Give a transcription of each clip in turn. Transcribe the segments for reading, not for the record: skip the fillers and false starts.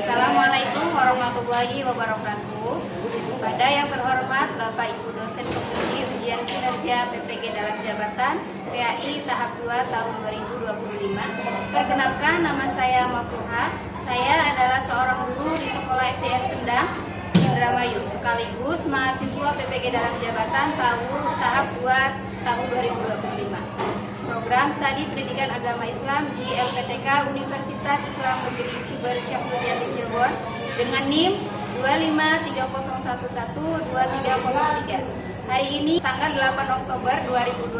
Assalamualaikum warahmatullahi wabarakatuh. Pada yang terhormat Bapak Ibu dosen penguji ujian kinerja PPG dalam jabatan PAI tahap 2 tahun 2025. Perkenalkan, nama saya Mafruha. Saya adalah seorang guru di Sekolah SDN Sendang Indramayu, sekaligus mahasiswa PPG dalam jabatan tahap 2 tahun 2025. Program Studi Pendidikan Agama Islam di LPTK Universitas Islam Negeri Siber Syafruddin di Cirebon dengan NIM 25301112303. Hari ini tanggal 8 Oktober 2025,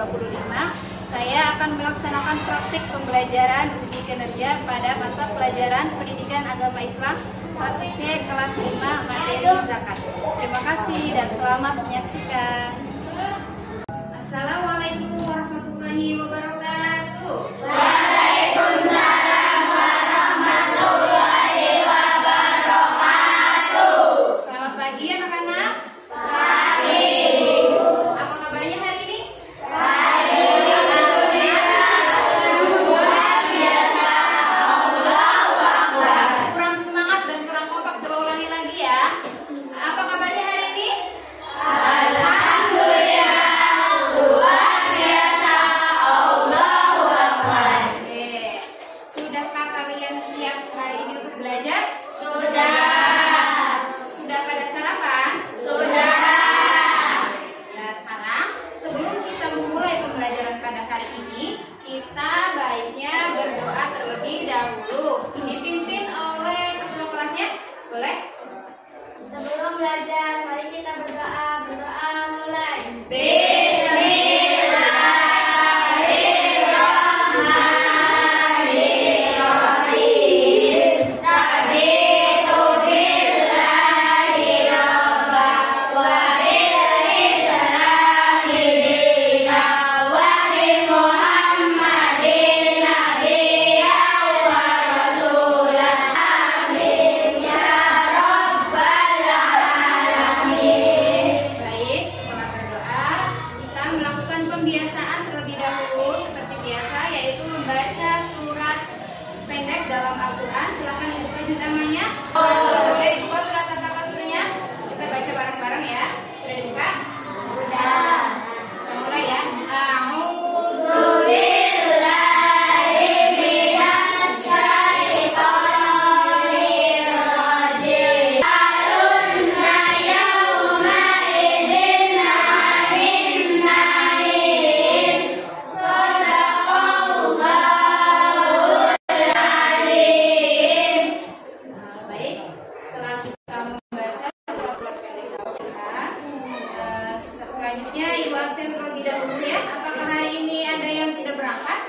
saya akan melaksanakan praktik pembelajaran uji kinerja pada mata pelajaran Pendidikan Agama Islam kelas C kelas 5 materi zakat. Terima kasih dan selamat menyaksikan. Assalamualaikum warahmatullahi wabarakatuh. Waalaikumsalam warahmatullahi wabarakatuh. Selamat pagi anak-anak. Pagi. Apa kabarnya hari ini? Baik. Luar biasa. Allahu Akbar. Kurang semangat dan kurang kompak, coba ulangi lagi ya. Apa kabarnya hari ini? Alhamdulillah. Luar biasa. Allahu Akbar. Oke. Sudahkah kalian siap hari ini untuk belajar? Sudah. Sudah pada sarapan? Sudah. Nah, sekarang sebelum kita memulai pembelajaran pada hari ini, kita baiknya berdoa terlebih dahulu, dipimpin oleh ketua kelasnya. Boleh? Sebelum belajar, mari kita berdoa. Berdoa mulai. Bismillahirrahmanirrahim. Raditu billahi rabba wa bil islami dina wa bi Muhammadin nabiyyan wa rasulan. Amin ya rabbal alamin. Baik, setelah berdoa, kita melakukan pembiasaan terlebih dahulu seperti biasa, yaitu membaca surat pendek dalam Al-Quran. Silakan dibuka juz amanya. Boleh dibuka surat Al-Kasurnya. Kita baca bareng-bareng ya. Sudah dibuka? Sudah. Kita mulai ya. A'udzu billahi minasy syaithanir rajim. Alunna yauma idzin 'anil na'im. Shadaqallahul alim. Baik, setelah kita membaca surat-surat pendek Al-Quran, selanjutnya ibu absen terlebih dahulu ya. Apakah hari ini ada yang tidak berangkat?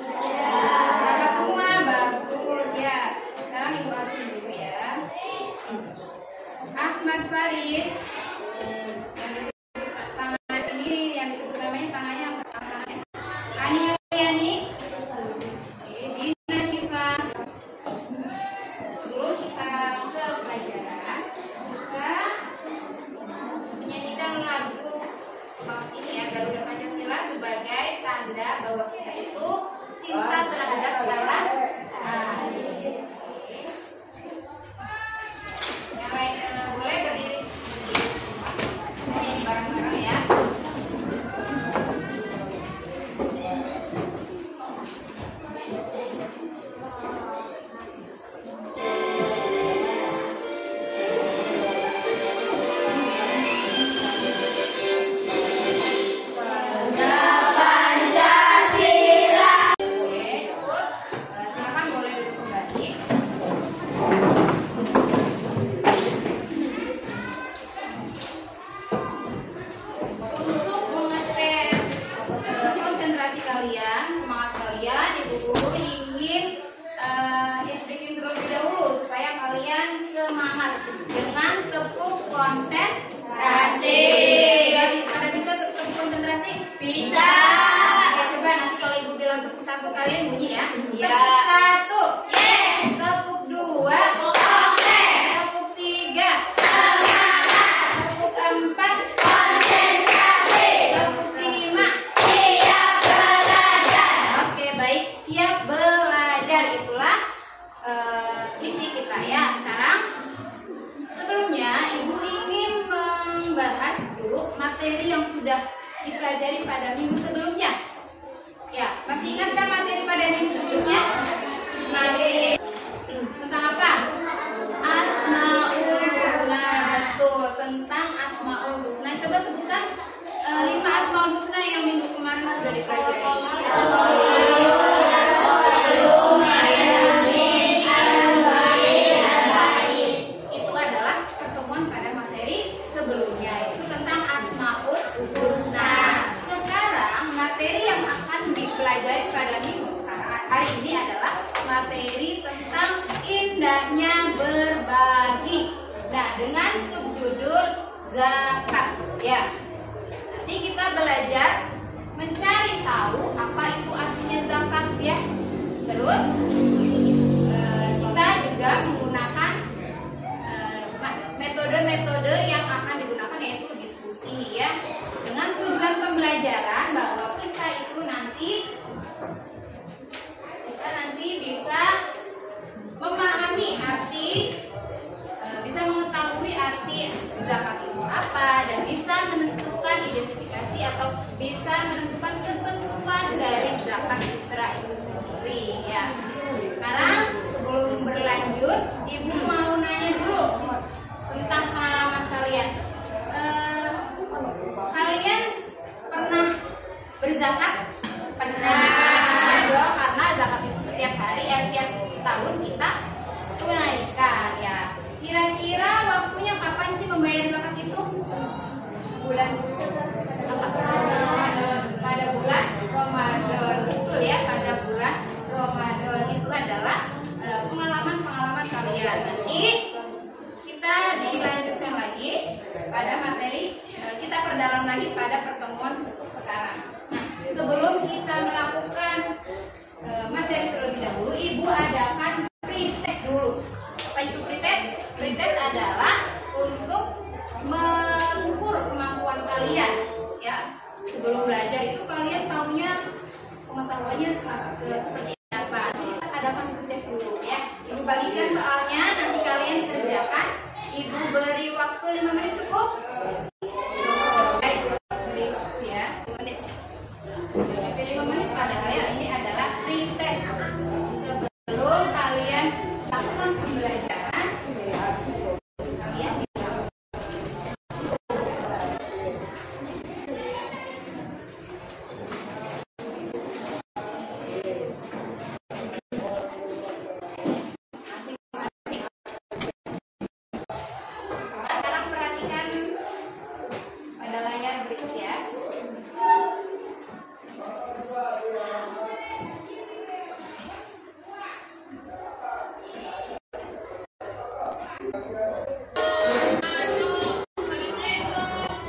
Berangkat semua, bagus ya. Sekarang ibu absen dulu ya. Ahmad Faris, yang disebut tangan ini, yang disebut namanya tangannya apa? Tangannya Ani Yuliani. Oke, Dina Syifa. Sebelum kita ke pelajaran, kita menyanyikan lagu ini ya, Garuda Pancasila, sebagai tanda bahwa kita itu cinta terhadap tanah air. Yang lain boleh berdiri. Ini bareng-bareng ya. Pancasila. Oke, cukup. Silakan boleh duduk kembali. Untuk mengetes konsentrasi kalian, semangat kalian, ibu guru ingin speaking terlebih dahulu supaya kalian semangat dengan tepuk konsentrasi. Ada bisa tepuk konsentrasi? Bisa. Oke, coba nanti kalau ibu bilang tepuk satu kalian bunyi ya. Ya. Tepuk satu. Yes. Tepuk dua. Oke. Tepuk tiga. Semangat. Tepuk empat. sudah dipelajari pada minggu sebelumnya. Ya, masih ingat kan materi pada minggu sebelumnya? Masih. Tentang apa? Asmaul Husna. Betul, tentang Asmaul Husna. Coba sebutkan 5 Asmaul Husna yang minggu kemarin sudah dipelajari. Itu adalah pertemuan pada materi sebelumnya, itu tentang Asmaul Husna. Sekarang materi yang akan dipelajari pada minggu hari ini adalah materi tentang indahnya berbagi. Nah, dengan subjudul zakat. Ya, nanti kita belajar mencari tahu apa itu artinya zakat ya. Terus kita juga menggunakan metode-metode yang akan digunakan, yaitu diskusi ya, dengan tujuan pembelajaran bahwa kita itu nanti bisa memahami arti, bisa mengetahui arti zakat itu apa, dan bisa menentukan identifikasi atau bisa menentukan ketentuan dari zakat fitrah itu sendiri ya. Sekarang sebelum berlanjut, Ibu mau nanya dulu tentang pengalaman kalian. Kalian pernah berzakat? Pernah dong, karena zakat itu setiap hari setiap tahun kita tunaikan ya. Kira-kira waktunya kapan sih membayar zakat itu? Bulan apa? Pada bulan Ramadan. Betul ya, pada bulan Ramadan. Itu adalah pengalaman-pengalaman kalian. Nanti kita dilanjutkan lagi pada materi, kita perdalam lagi pada pertemuan sekarang. Nah, sebelum kita melakukan materi terlebih dahulu, Ibu adakan pretest dulu. Apa itu pretest? Pretest adalah untuk mengukur kemampuan kalian ya. Sebelum belajar itu kalian tahunya, pengetahuannya seperti apa. Kita adakan pretest dulu ya. Ibu bagikan soalnya, nanti kalian kerjakan. Ibu beri waktu 5 menit cukup? Baik, beri waktu ya 5 menit. 5 menit padahal ya, ini adalah pretest. Sebelum kalian lakukan pembelajaran, kalian sekarang perhatikan pada layar berikut ya.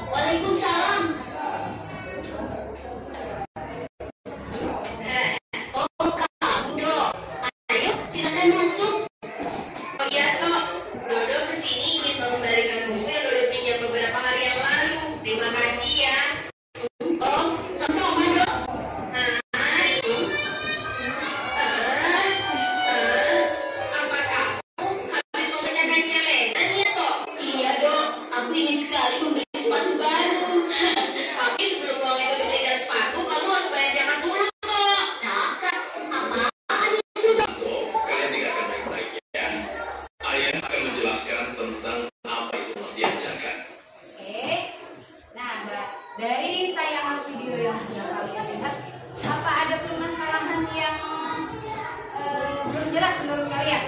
Waalaikumsalam. Oh, kamu Dok. Ayo, silakan masuk. Oh iya, Tok. Dodo kesini ingin mengembalikan buku yang Dodo pinjam beberapa hari yang lalu. Terima kasih ya. Oh, sama-sama, Dok. Hai. Apa kamu habis memecahkan jalanan ya, Tok? Iya, Dok. Aku ingin sekali membeli sepatu baru. Tapi sebelum uang itu dibelikan sepatu, kamu harus bayar zakat dulu, Tok. Zakat? Apaan itu, Dok? Kalian dengarkan baik-baik ya. Ayah akan menjelaskan tentang apa itu pengertian zakat. Oke. Nah, Mbak, dari tayangan video yang sudah kalian lihat, apa ada permasalahan yang belum jelas menurut kalian?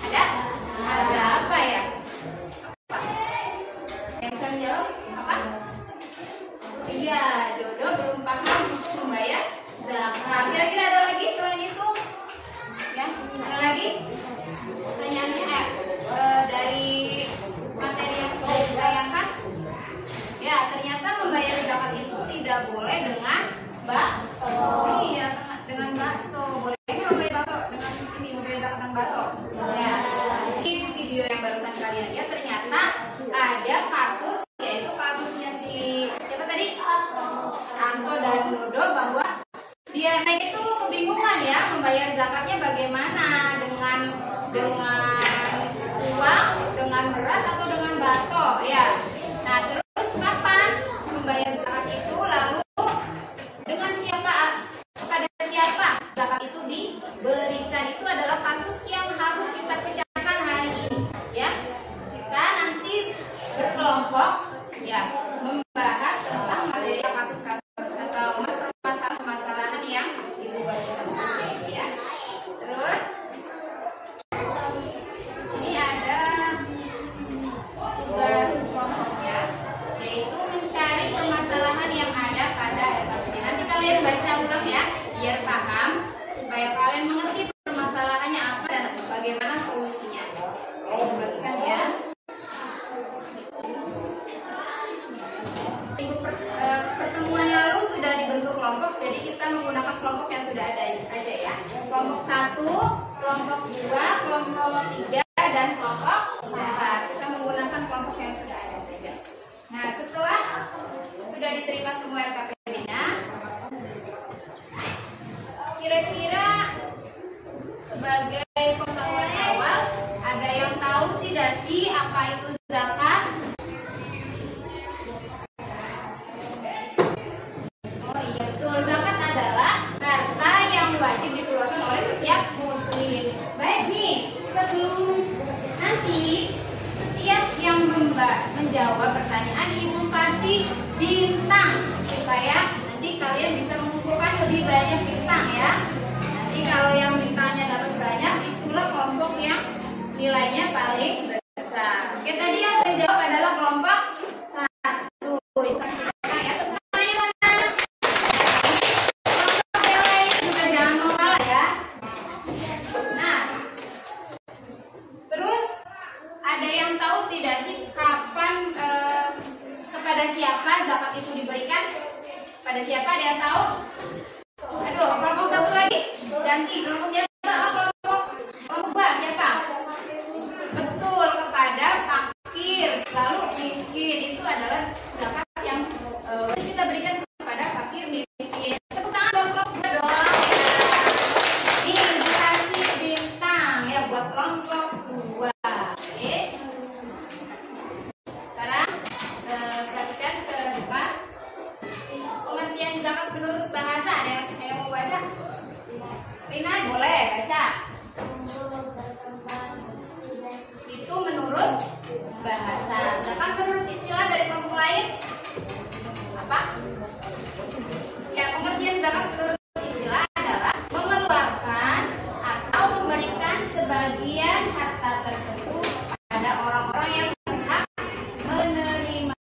Ada? Ada apa ya? Apa? Yang bisa menjawab? Apa? Iya, Dodo belum paham untuk membayar zakat. Kira-kira ada lagi selain itu? Ya, ada lagi? Pertanyaannya dari materi yang sudah ditayangkan, ya ternyata membayar zakat itu tidak boleh dengan bakso. Iya, dengan bakso. Boleh nggak membayar bakso dengan ini, membayar zakat dengan bakso? Ya, di video yang barusan kalian lihat ternyata ada kasus, yaitu kasusnya si siapa tadi? Anto dan Dodo, bahwa mereka itu kebingungan ya membayar zakatnya bagaimana, dengan uang, dengan beras atau dengan bakso ya. Nah, terus kapan membayar zakat itu? Ya, membahas tentang materi kasus-kasus atau permasalahan-permasalahan yang Ibu bagikan ya. Terus ini ada tugas kelompoknya, yaitu mencari permasalahan yang ada pada RKPD. Nanti kalian baca ulang ya, biar paham, supaya kalian mengerti permasalahannya apa dan bagaimana solusinya. Bagikan ya. Pertemuan lalu sudah dibentuk kelompok, jadi kita menggunakan kelompok yang sudah ada aja ya. Kelompok 1, kelompok 2, kelompok 3, dan kelompok 4. Kita menggunakan kelompok yang sudah ada saja. Nah, setelah sudah diterima semua RKPD-nya, kira-kira sebagai pengetahuan awal, ada yang tahu tidak sih apa itu zakat? Oh iya betul, zakat adalah harta yang wajib dikeluarkan oleh setiap muslim. Baik nih, sebelum nanti setiap yang menjawab pertanyaan Ibu kasih bintang supaya nanti kalian bisa mengumpulkan lebih banyak bintang ya. Nanti kalau yang bintangnya dapat banyak, itulah kelompok yang nilainya paling besar. Oke, tadi yang saya jawab adalah kelompok 1. Tidak sih kapan kepada siapa zakat itu diberikan? Pada siapa, ada yang tahu? Aduh, kelompok 1 lagi ganti, kelompok siapa? Kelompok 2 siapa? Betul, kepada fakir lalu miskin. Itu adalah zakat yang wajib kita berikan kepada fakir miskin. Tepuk tangan buat kelompok 2 dong. Ini dikasih bintang ya buat kelompok 2. Oke. Perhatikan ke depan. Pengertian zakat menurut bahasa, ada yang mau baca? Rina boleh baca. Itu menurut bahasa. Sedangkan menurut istilah dari kelompok lain apa? Ya, pengertian zakat menurut istilah adalah mengeluarkan atau memberikan sebagian harta tertentu pada orang-orang yang berhak menerima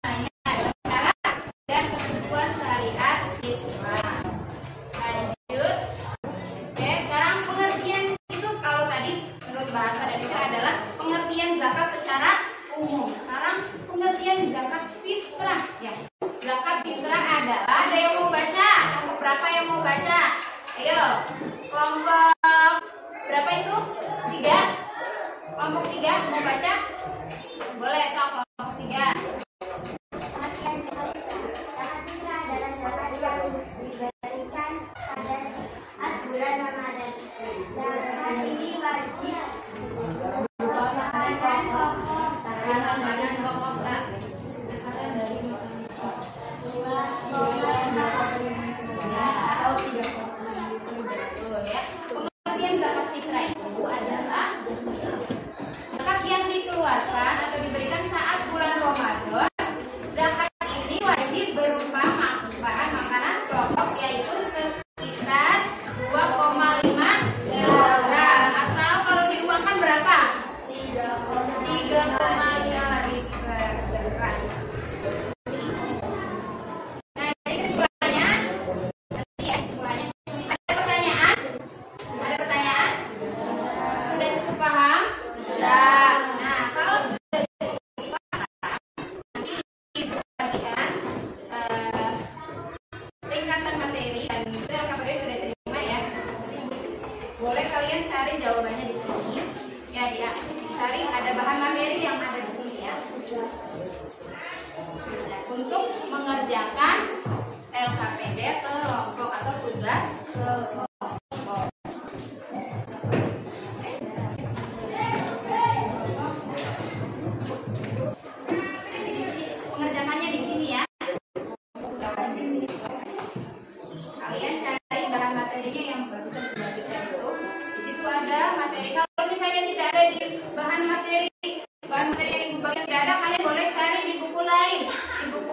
dan ketentuan syariat Islam. Lanjut. Oke, sekarang pengertian itu kalau tadi menurut bahasa dan istilah adalah pengertian zakat secara umum. Sekarang pengertian zakat fitrah ya. Zakat fitrah adalah, ada yang mau baca? Kelompok berapa yang mau baca? Ayo. Kelompok berapa itu? 3. Kelompok 3 mau baca? Boleh, sok kelompok 3. Diberikan pada saat bulan Ramadan. Zakat ini wajib makanan pokok Pengertian zakat fitrah itu adalah zakat yang dikeluarkan atau diberikan saat bulan Ramadan. Zakat ini wajib berupa bahan makanan pokok, yaitu sekitar 2,5 kilogram, atau kalau diuangkan berapa? 3,5 liter beras. Nah, jadi kesimpulannya nanti ya, kesimpulannya. Ada pertanyaan? Ada pertanyaan? Sudah cukup paham? Sudah. Nah, kalau sudah cukup paham, nanti Ibu bagikan ringkasan materi, dan itu yang KPD sudah terima ya. Boleh kalian cari jawabannya di sini. Ya, dicari ada bahan materi yang ada di sini ya. Untuk mengerjakan LKPD kelompok atau tugas kelompok. Pengerjakannya di sini ya. Kalian cari bahan materinya yang barusan dibagikan itu. Di situ ada materi. Kalau misalnya tidak ada di bahan materi yang Ibu bagikan tidak ada, kalian boleh cari di buku lain. Di buku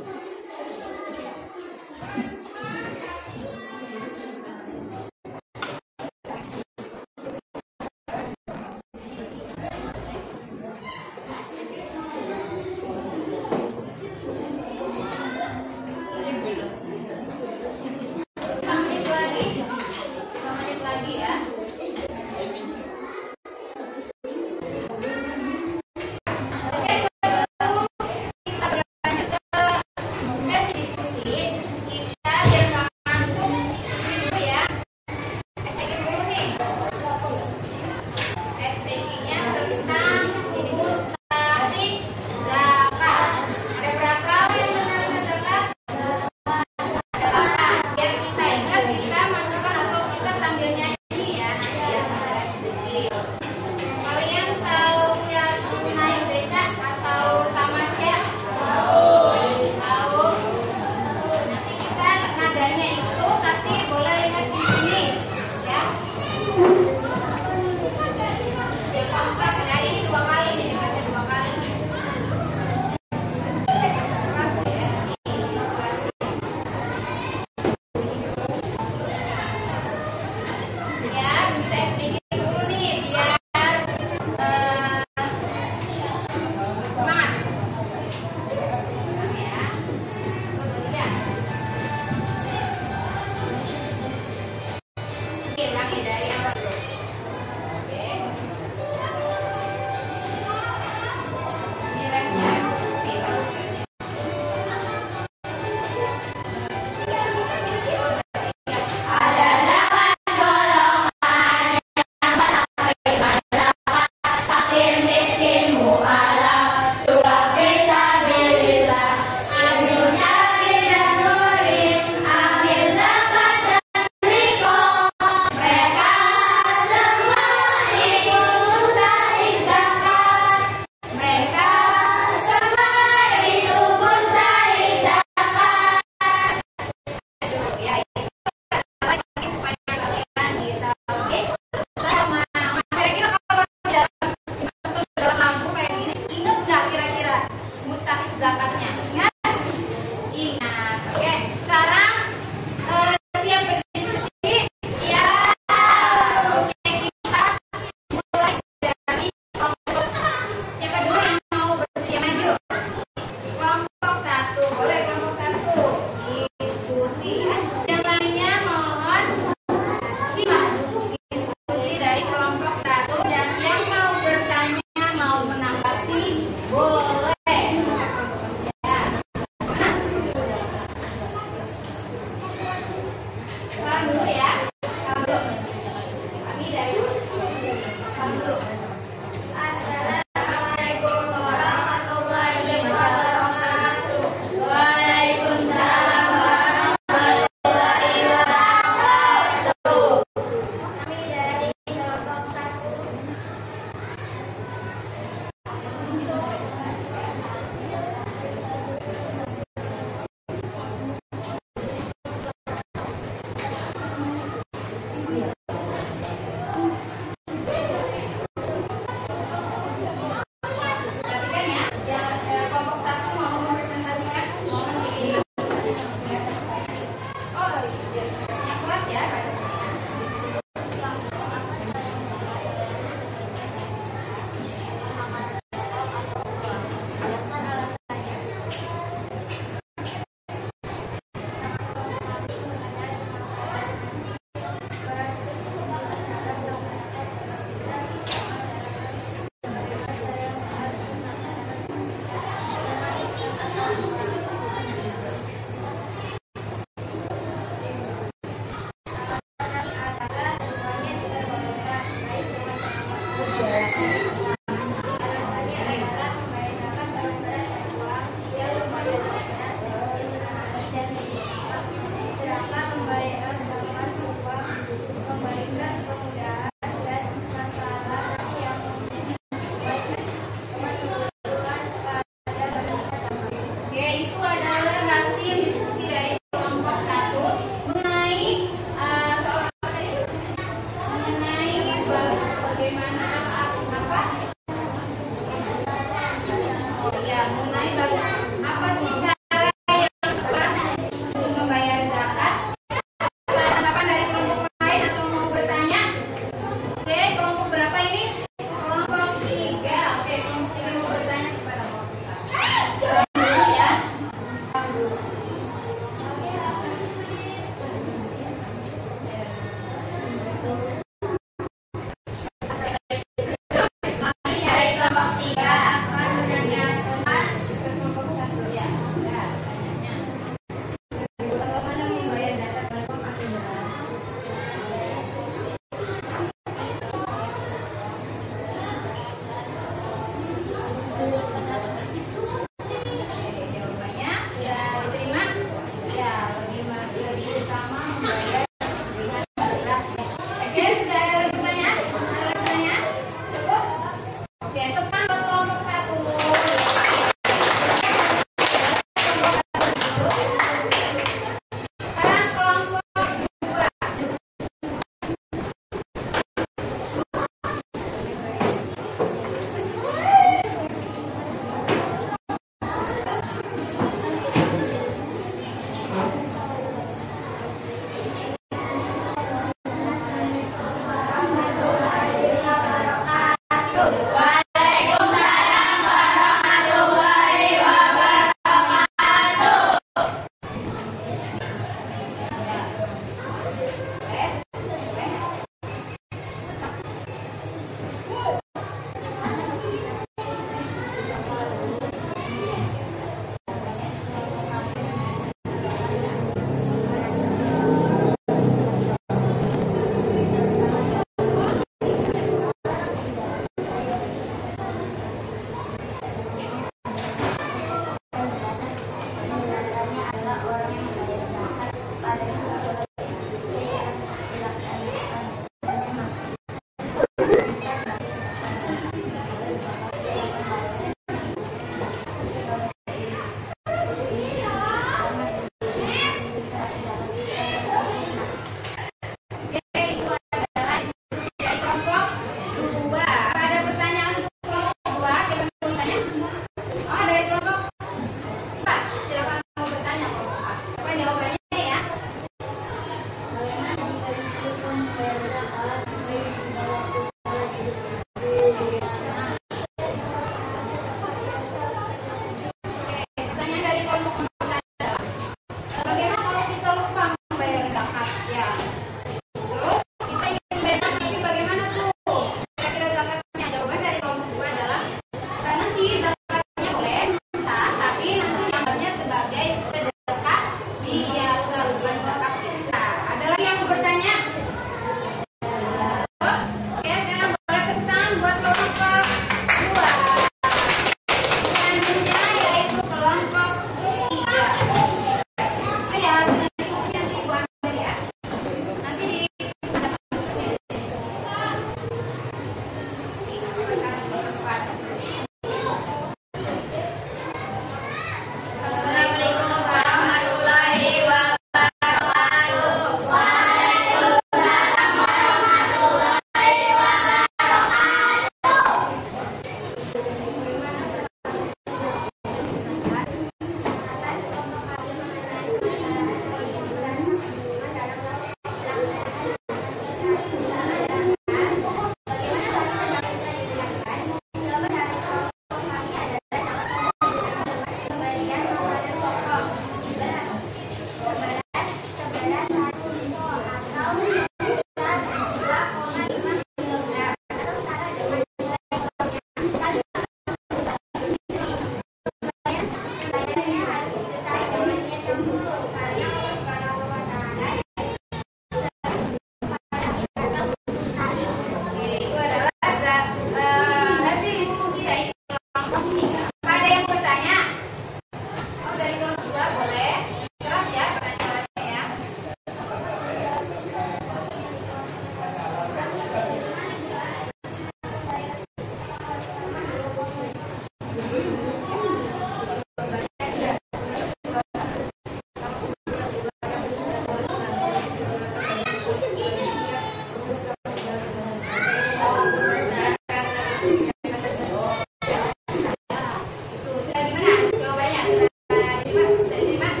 Tuh, sudah gimana? Jawabannya sudah diterima? Sudah diterima?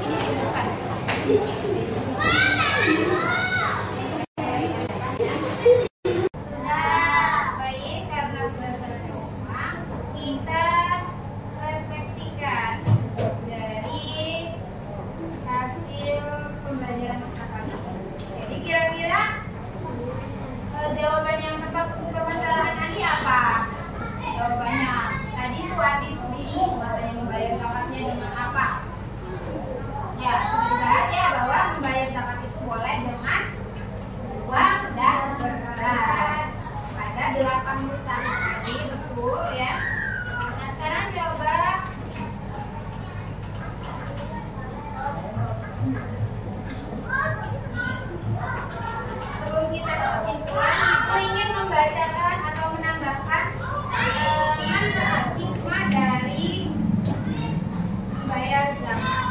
Ini bukan. Baik, karena sudah selesai semua, kita refleksikan dari hasil pembelajaran masa kali. Jadi kira-kira jawaban yang tepat untuk permasalahan tadi apa? Jawabannya tadi itu Adif bingung katanya membayar zakatnya dengan apa? Ya, sudah dibahas ya bahwa membayar zakat itu boleh dengan uang dan beras. Ada 8 butang tadi, betul ya. Nah sekarang coba sebelum kita ke kesimpulan, aku ingin membacakan atau menambahkan manfaat hikmah dari membayar zakat.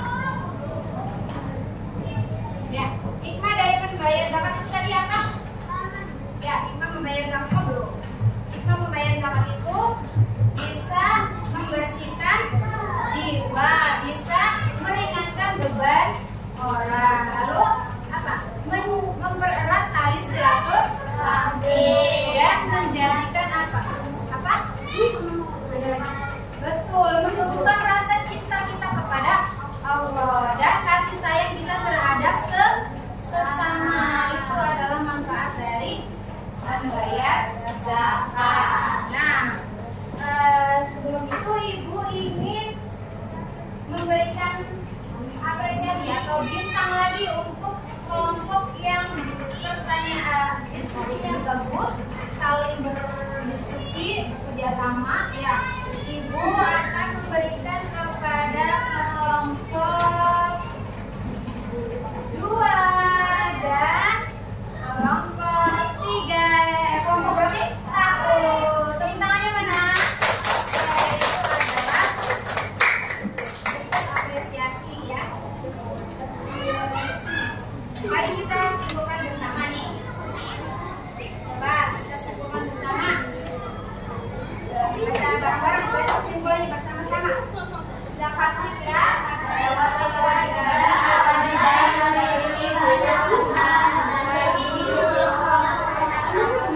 Ya, hikmah dari membayar zakat itu tadi apa? Ya, hikmah membayar zakat belum? Hikmah membayar zakat itu bisa membersihkan jiwa, bisa meringankan beban orang. Lalu apa? Mempererat tali silaturahmi dan menjadikan apa? Apa? Betul, menumbuhkan rasa cinta kita kepada Allah dan kasih sayang kita terhadap sesama. Itu adalah manfaat dari membayar zakat. Nah, sebelum itu Ibu ingin memberikan apresiasi atau bintang lagi untuk kelompok yang pertanyaan diskusinya bagus, saling berdiskusi, kerjasama. Ya, Ibu akan memberikan kepada kelompok 2 dan kelompok 3. Kelompok berarti 1. Tepuk tangannya mana? Itu adalah apresiasi ya. Mari kita simpulkan bersama nih. Coba kita simpulkan bersama. Baca bareng-bareng, baca kesimpulannya bersama-sama. Zakat fitrah adalah kewajiban yang dimiliki banyak orang bagi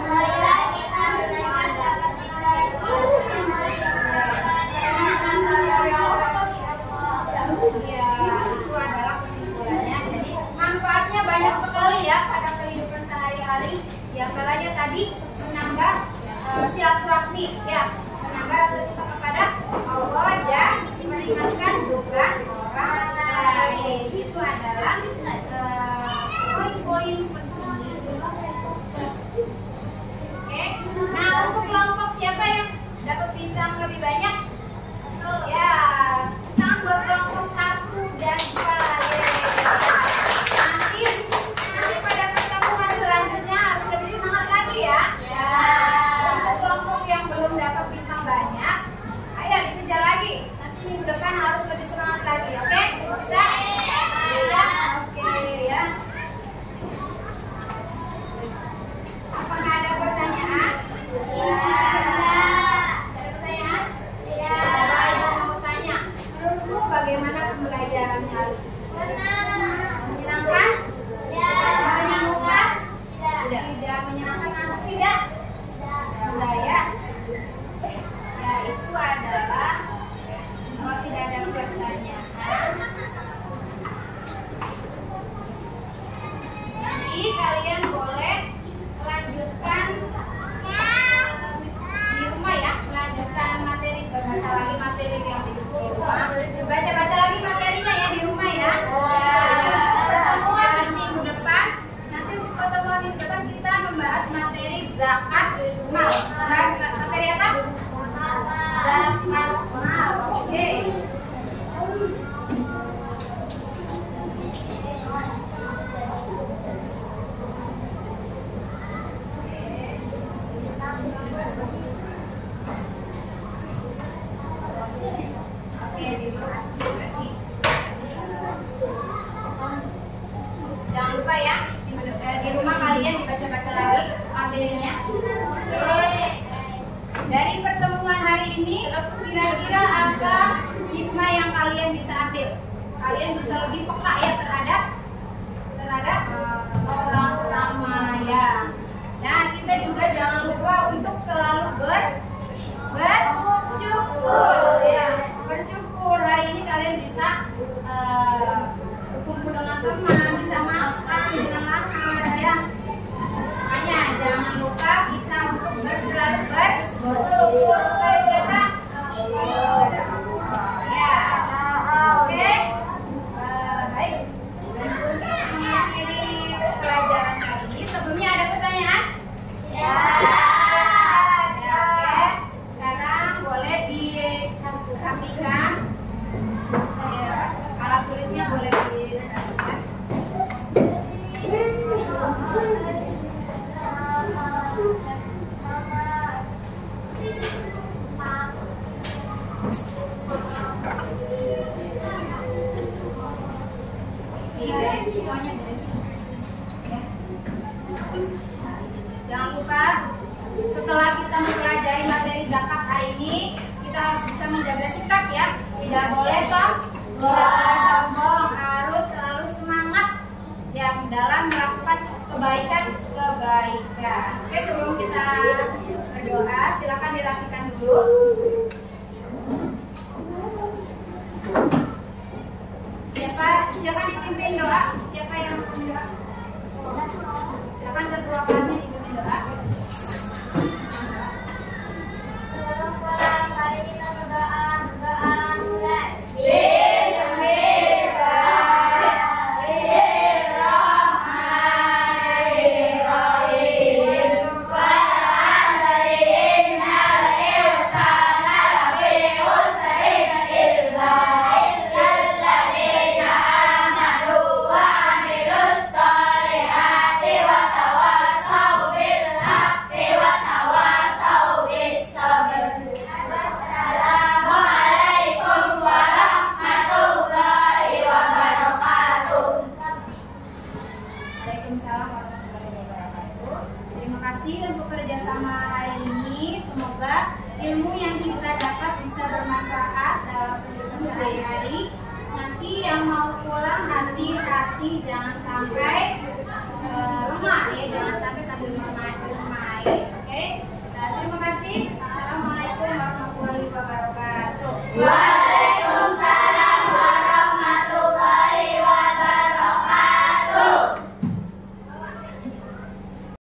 marilah kita menerima zakat fitrah itu. Ya, itu adalah kesimpulannya. Jadi manfaatnya banyak sekali ya pada kehidupan sehari-hari. Di antaranya tadi menambah silaturahmi ya, menambah rasa cinta kepada Allah dan meringankan beban orang lain. Itu adalah poin-poin penting. Oke, nah untuk kelompok siapa yang dapat bintang lebih banyak? Ya, bintang buat kelompok 1 dan 2. Nanti pada pertemuan selanjutnya harus lebih semangat lagi ya. Untuk kelompok yang belum dapat bintang banyak, ayo dikejar lagi. Nanti minggu depan harus lebih semangat lagi, oke? Bisa? Bisa? Oke ya. Apakah ada pertanyaan? Iya. Ada pertanyaan? Iya. Saya mau tanya, menurutmu bagaimana pembelajaran hari ini? Senang. Menyenangkan? Ya. Menyenangkan? Tidak. Tidak menyenangkan atau tidak? Tidak ya. Ya itu adalah kalau tidak ada pertanyaan. Nanti kalian boleh melanjutkan di rumah ya, melanjutkan materi, baca lagi materi yang di rumah, baca-baca lagi materinya ya di rumah ya. Pertemuan di minggu depan, nanti untuk pertemuan minggu depan kita membahas materi zakat mal. Materi apa? Zakat mal. Oke. Jangan lupa ya, di rumah kalian dibaca-baca lagi materinya. Terus dari pertemuan hari ini, kira-kira apa hikmah yang kalian bisa ambil? kalian bisa lebih peka ya terhadap orang sama ya. Nah, kita juga jangan lupa untuk selalu bersyukur ya. Bersyukur hari ini kalian bisa berkumpul dengan teman, bisa makan dengan lapar ya. Makanya jangan lupa kita untuk selalu bersyukur kepada siapa? Ya. Oke. Baik. Untuk mengakhiri pelajaran kali ini, sebelumnya ada pertanyaan? Ya. Oke. Sekarang boleh dirapikan. Alat tulisnya boleh dirapikan. Beres semuanya, beres. Ya. Jangan lupa setelah kita mempelajari materi zakat hari ini, kita harus bisa menjaga sikap ya. Tidak boleh sombong, harus selalu semangat yang dalam melakukan kebaikan. Oke, sebelum kita berdoa, silakan dirapikan dulu. Siapa dipimpin doa? Siapa yang memimpin doa? Silakan ketua kelasnya dipimpin doa. Sebelum pulang, mari kita berdoa. Mulai. Waalaikumsalam warahmatullahi wabarakatuh. Terima kasih untuk kerjasama hari ini. Semoga ilmu yang kita dapat bisa bermanfaat dalam kehidupan sehari-hari. Nanti yang mau pulang hati-hati, jangan sampai lemah ya, jangan sampai sambil bermain. Oke. Terima kasih. Assalamualaikum warahmatullahi wabarakatuh.